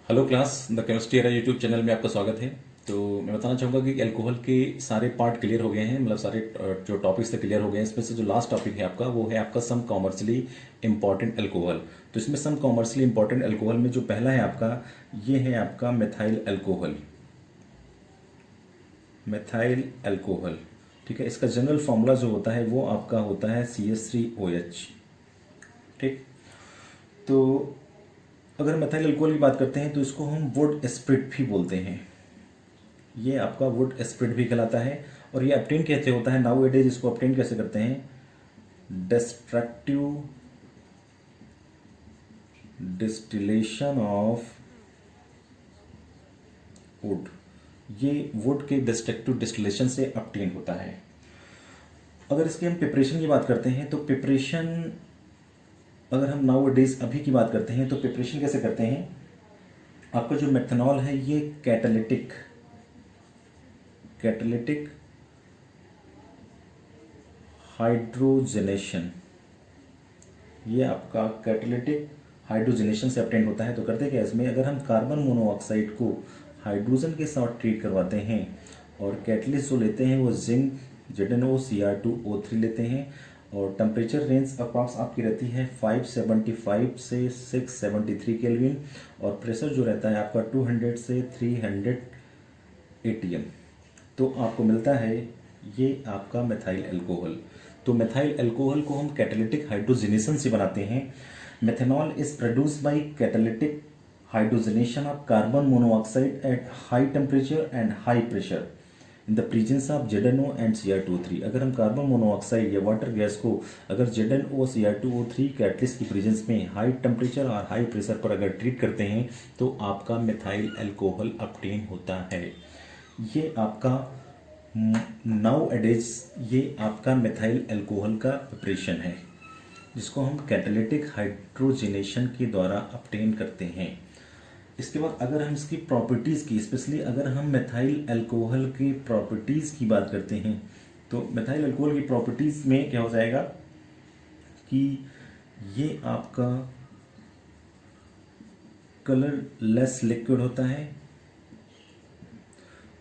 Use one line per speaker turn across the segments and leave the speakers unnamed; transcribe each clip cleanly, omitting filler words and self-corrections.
Hello class, the chemistry era YouTube channel में आपका स्वागत है। तो मैं बताना चाहूँगा कि अल्कोहल के सारे पार्ट क्लियर हो गए हैं, मतलब सारे जो टॉपिक्स थे क्लियर हो गए हैं। इसमें से जो लास्ट टॉपिक है आपका वो है आपका सम कॉमर्शियली इंपॉर्टेंट अल्कोहल। तो इसमें सम कॉमर्शियली इंपॉर्टेंट अल्कोहल में जो पहला है आपका, ये है आपका मिथाइल अल्कोहल। मिथाइल अल्कोहल, ठीक है। इसका जनरल फॉर्मूला जो होता है वो आपका होता है CH3OH, ठीक। तो अगर मिथाइल अल्कोहल की बात करते हैं तो इसको हम वुड स्प्रिट भी बोलते हैं। ये आपका वुड स्प्रिट भी कहलाता है। और ये अपटेन कैसे होता है, नाउ एडेज इसको अपटेन कैसे करते हैं, डिस्ट्रक्टिव डिस्टिलेशन ऑफ वुड। ये वुड के डिस्ट्रक्टिव डिस्टिलेशन से अपटेन होता है। अगर इसके हम प्रिपरेशन की बात करते हैं तो प्रिपरेशन, अगर हम नाउ एडेज अभी की बात करते हैं तो प्रिपरेशन कैसे करते हैं, आपका जो मेथनॉल है ये कैटालिटिक हाइड्रोजनेशन, ये आपका कैटालिटिक हाइड्रोजनेशन से अपटेन होता है। तो करते क्या इसमें, अगर हम कार्बन मोनोऑक्साइड को हाइड्रोजन के साथ ट्रीट करवाते हैं और कैटलिस्ट जो लेते हैं वो जिंक ZnOCr2O3 लेते हैं, और टेम्परेचर रेंज अप्रॉक्स आपकी रहती है 575 से 673 केल्विन, और प्रेशर जो रहता है आपका 200 से 300 ATM। तो आपको मिलता है ये आपका मिथाइल अल्कोहल। तो मिथाइल अल्कोहल को हम कैटालिटिक हाइड्रोजनेशन से बनाते हैं। Methanol is produced by catalytic hydrogenation of carbon monoxide at high temperature and high pressure in the presence of ZnO and Cr2O3। अगर हम कार्बन मोनोऑक्साइड या वाटर गैस को अगर ZnO Cr2O3 कैटलिस्ट की presence में हाई टेम्परेचर और high pressure पर अगर ट्रीट करते हैं तो आपका मिथाइल अल्कोहल अपटेन होता है। ये आपका नाउ एडेज ये आपका मिथाइल अल्कोहल का प्रिपरेशन है, जिसको हम कैटालिटिक हाइड्रोजनेशन के द्वारा अपटेन करते हैं। इसके बाद अगर हम इसकी प्रॉपर्टीज़ की, स्पेशली अगर हम मिथाइल अल्कोहल की प्रॉपर्टीज़ की बात करते हैं तो मिथाइल अल्कोहल की प्रॉपर्टीज़ में क्या हो जाएगा कि ये आपका कलरलेस लिक्विड होता है।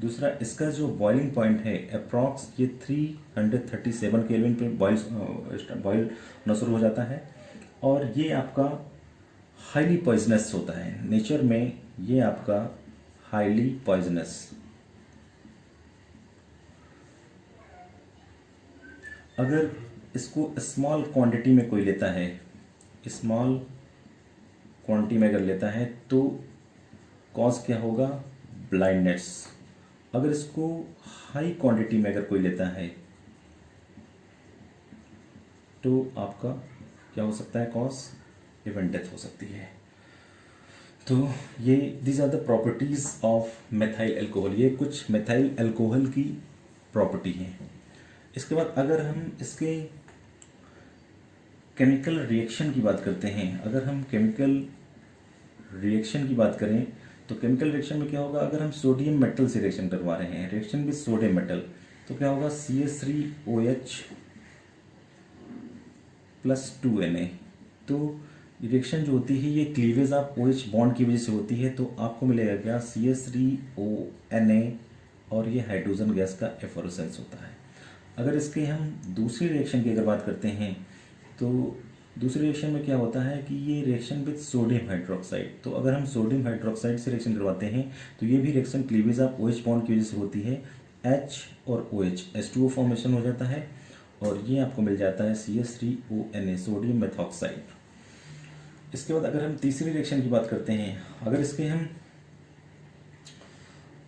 दूसरा, इसका जो बॉइलिंग पॉइंट है अप्रॉक्स ये 337 केल्विन पे बॉइल होना शुरू हो जाता है, और ये आपका हाईली पॉइजनस होता है। नेचर में ये आपका हाईली पॉइजनस। अगर इसको स्मॉल क्वांटिटी में कोई लेता है, स्मॉल क्वांटिटी में अगर लेता है तो कॉज क्या होगा, ब्लाइंडनेस। अगर इसको हाई क्वांटिटी में अगर कोई लेता है तो आपका क्या हो सकता है, कॉज इवन डेथ हो सकती है। तो ये these are the properties of methyl alcohol. ये कुछ मिथाइल अल्कोहल की प्रॉपर्टी हैं। इसके बाद अगर हम इसके केमिकल रिएक्शन की बात करते हैं, अगर हम केमिकल रिएक्शन की बात करें तो केमिकल रिएक्शन में क्या होगा, अगर हम सोडियम मेटल से रिएक्शन करवा रहे हैं, रिएक्शन विद सोडियम मेटल, तो क्या होगा, CH3OH प्लस 2Na। तो रिएक्शन जो होती है ये क्लीवेज ऑफ OH बॉन्ड की वजह से होती है। तो आपको मिलेगा क्या, CH3ONa, और ये हाइड्रोजन गैस का एफलोरेसेंस होता है। अगर इसके हम दूसरी रिएक्शन की अगर बात करते हैं तो दूसरे रिएक्शन में क्या होता है कि ये रिएक्शन विद सोडियम हाइड्रोक्साइड। तो अगर हम सोडियम हाइड्रोक्साइड से रिएक्शन करवाते हैं तो ये भी reaction cleavage of OH bond की वजह से होती है। H और OH H2O फॉर्मेशन हो जाता है, और ये आपको मिल जाता है CH3ONa, सोडियम मेथॉक्साइड। इसके बाद अगर हम तीसरी रिएक्शन की बात करते हैं, अगर इसके हम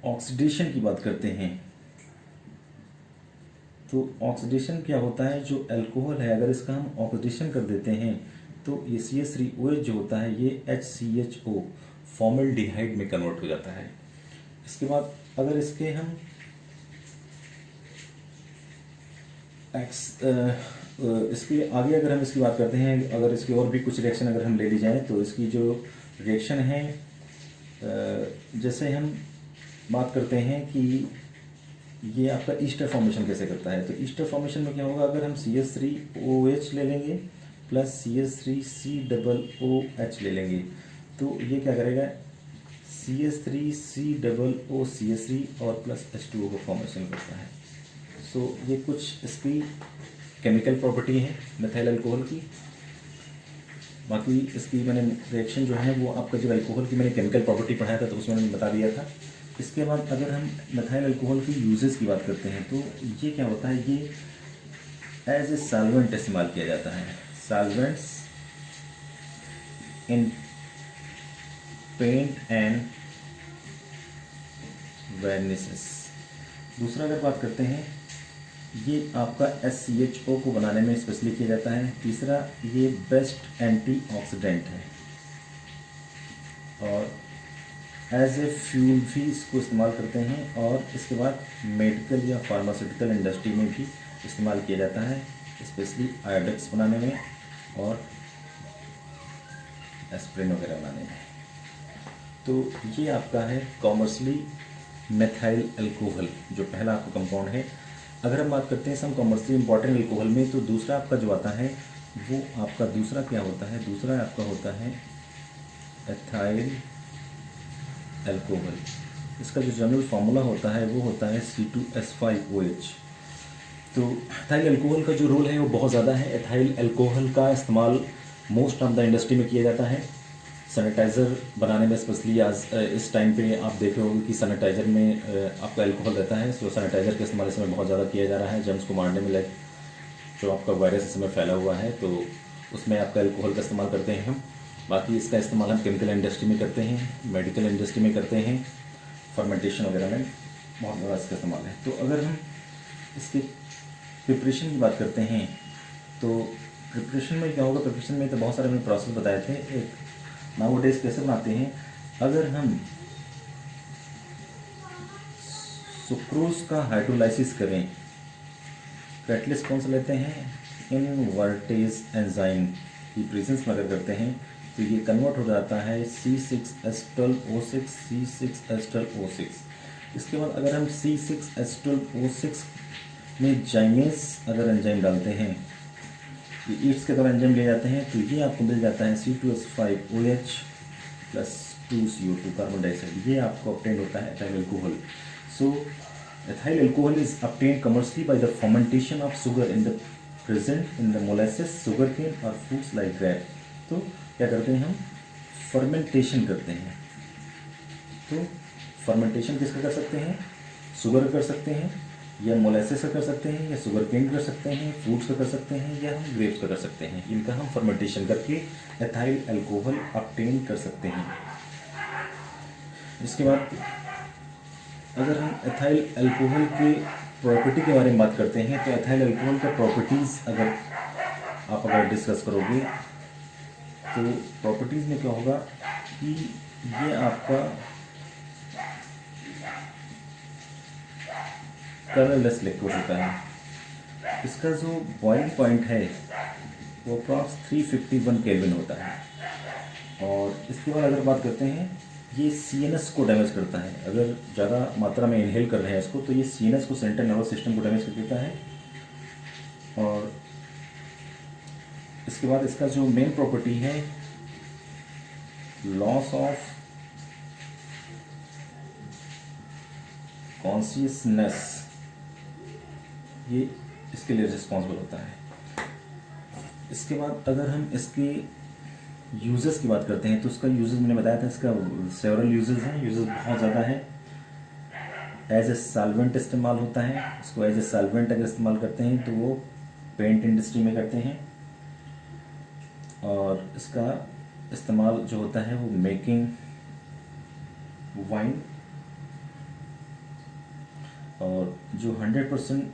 ऑक्सीडेशन की बात करते हैं तो ऑक्सीडेशन क्या होता है, जो अल्कोहल है अगर इसका हम ऑक्सीडेशन कर देते हैं तो ये CH3OH जो होता है ये HCHO फॉर्मल्डिहाइड में कन्वर्ट हो जाता है। इसके बाद अगर इसके हम इसके आगे अगर हम इसकी बात करते हैं, अगर इसकी और भी कुछ रिएक्शन अगर हम ले ली जाए तो इसकी जो रिएक्शन है, जैसे हम बात करते हैं कि ये आपका ईस्टर फॉर्मेशन कैसे करता है। तो ईस्टर फॉर्मेशन में क्या होगा, अगर हम CH3OH ले लेंगे प्लस CH3COOH ले लेंगे तो ये क्या करेगा, CH3COO और प्लस H2O को फॉर्मेशन करता है। सो ये कुछ इसकी केमिकल प्रॉपर्टी है मिथाइल अल्कोहल की। बाकी इसकी मैंने रिएक्शन जो है वो आपका जब अल्कोहल की मैंने केमिकल प्रॉपर्टी पढ़ाया था तो उसमें मैंने बता दिया था। इसके बाद अगर हम मिथाइल अल्कोहल की यूजेस की बात करते हैं तो ये क्या होता है, ये एज ए सॉल्वेंट इस्तेमाल किया जाता है। Solvents in paint and varnishes. दूसरा अगर बात करते हैं, ये आपका SCHO को बनाने में स्पेशली किया जाता है। तीसरा, ये बेस्ट एंटीऑक्सीडेंट है और एज ए फ्यूल भी इसको इस्तेमाल करते हैं। और इसके बाद मेडिकल या फार्मास्यूटिकल इंडस्ट्री में भी इस्तेमाल किया जाता है, स्पेशली आयोडेक्स बनाने में और एस्प्रिन वगैरह बनाने में। तो ये आपका है कॉमर्शली मिथाइल अल्कोहल, जो पहला आपका कंपाउंड है। अगर हम बात करते हैं सम कॉमर्शली इंपॉर्टेंट अल्कोहल में, तो दूसरा आपका जो आता है वो आपका दूसरा क्या होता है, दूसरा आपका होता है एथाइल अल्कोहल। इसका जो जनरल फार्मूला होता है वो होता है C2H5OH। तो एथाइल अल्कोहल का जो रोल है वो बहुत ज़्यादा है। एथाइल अल्कोहल का इस्तेमाल मोस्ट ऑफ द इंडस्ट्री में किया जाता है। सैनिटाइज़र बनाने में स्पेशली आज इस टाइम पे आप देख रहे होंगे कि सैनिटाइज़र में आपका अल्कोहल रहता है। सो सैनिटाइज़र का इस्तेमाल इसमें बहुत ज़्यादा किया जा रहा है जर्म्स को मारने में। लाइक जो आपका वायरस इसमें फैला हुआ है तो उसमें आपका अल्कोहल का इस्तेमाल करते हैं हम। बाकी इसका इस्तेमाल हम केमिकल इंडस्ट्री में करते हैं, मेडिकल इंडस्ट्री में करते हैं, फर्मेंटेशन वगैरह में बहुत ज़्यादा इसका इस्तेमाल है। तो अगर हम इसकी प्रिपरेशन की बात करते हैं तो प्रिपरेशन में क्या होगा, प्रिपरेशन में तो बहुत सारे मैंने प्रोसेस बताए थे। एक नाउ डेज कैसे बनाते हैं, अगर हम सुक्रोज का हाइड्रोलाइसिस करें, कैटलिस्ट कौन सा लेते हैं, इनवर्टेज एंजाइम की प्रेजेंस में अगर करते हैं तो ये कन्वर्ट हो जाता है C6H12O6 C6H12O6। इसके बाद अगर हम C6H12O6 में जाइमेस अगर एंजाइम डालते हैं, ये ईट्स के द्वारा एंजाइम ले जाते हैं, तो ये आपको मिल जाता है C2H5OH plus 2CO2 carbon dioxide. ये आपको ऑब्टेन होता है ethyl alcohol. So ethyl alcohol is obtain commercially by the fermentation of sugar in the present in the molasses, sugar cane और फ्रूट्स लाइक ग्रेप। तो क्या करते हैं हम, फर्मेंटेशन करते हैं। तो फर्मेंटेशन किसका कर सकते हैं, शुगर कर सकते हैं या मोलेसेस का कर सकते हैं या शुगर केन कर सकते हैं, फ्रूट्स का कर सकते हैं या हम ग्रेप्स का कर सकते हैं। इनका हम फर्मेंटेशन करके एथाइल अल्कोहल ऑब्टेन कर सकते हैं। इसके बाद अगर हम एथाइल अल्कोहल के प्रॉपर्टी के बारे में बात करते हैं तो एथाइल अल्कोहल का प्रॉपर्टीज़ अगर डिस्कस करोगे तो प्रॉपर्टीज़ में क्या होगा कि ये आपका कलरलेस लिक्विड होता है। इसका जो बॉइलिंग पॉइंट है वो अप्रॉक्स 351 केल्विन होता है। और इसके बाद अगर बात करते हैं, ये CNS को डैमेज करता है। अगर ज़्यादा मात्रा में इनहेल कर रहे हैं इसको तो ये CNS को, सेंट्रल नर्वस सिस्टम को डैमेज कर देता है। और इसके बाद इसका जो मेन प्रॉपर्टी है, लॉस ऑफ कॉन्शियसनेस, ये इसके लिए रिस्पॉन्सिबल होता है। इसके बाद अगर हम इसके यूजेस की बात करते हैं तो उसका यूजेस मैंने बताया था, इसका सेवरल यूजेस हैं, यूजेस बहुत ज़्यादा है। एज ए सॉल्वेंट इस्तेमाल होता है, इसको एज ए सॉल्वेंट अगर इस्तेमाल करते हैं तो वो पेंट इंडस्ट्री में करते हैं। और इसका इस्तेमाल जो होता है वो मेकिंग वाइन, और जो 100%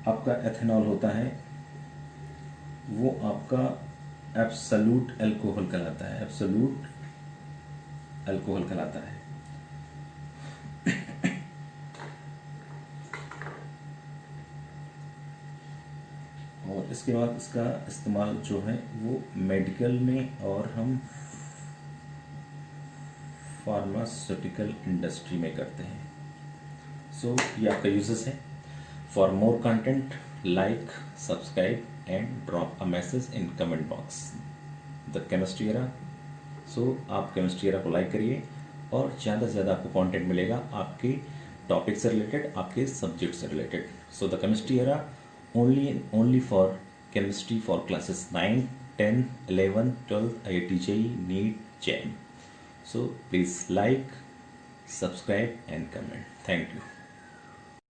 आपका एथेनॉल होता है वो आपका एब्सोल्यूट अल्कोहल कहलाता है, एब्सोल्यूट अल्कोहल कहलाता है। और इसके बाद इसका इस्तेमाल जो है वो मेडिकल में और हम फार्मास्यूटिकल इंडस्ट्री में करते हैं। सो ये आपका यूजेस है। For more content like, subscribe and drop a message in comment box the chemistry era. So आप केमिस्ट्री एरा को लाइक करिए और ज़्यादा से ज़्यादा आपको कंटेंट मिलेगा आपके टॉपिक से रिलेटेड, आपके सब्जेक्ट से related. So the chemistry era only for chemistry for classes 9, 10, 11, 12, IIT JEE, NEET, JAM. So please like, subscribe and comment. Thank you.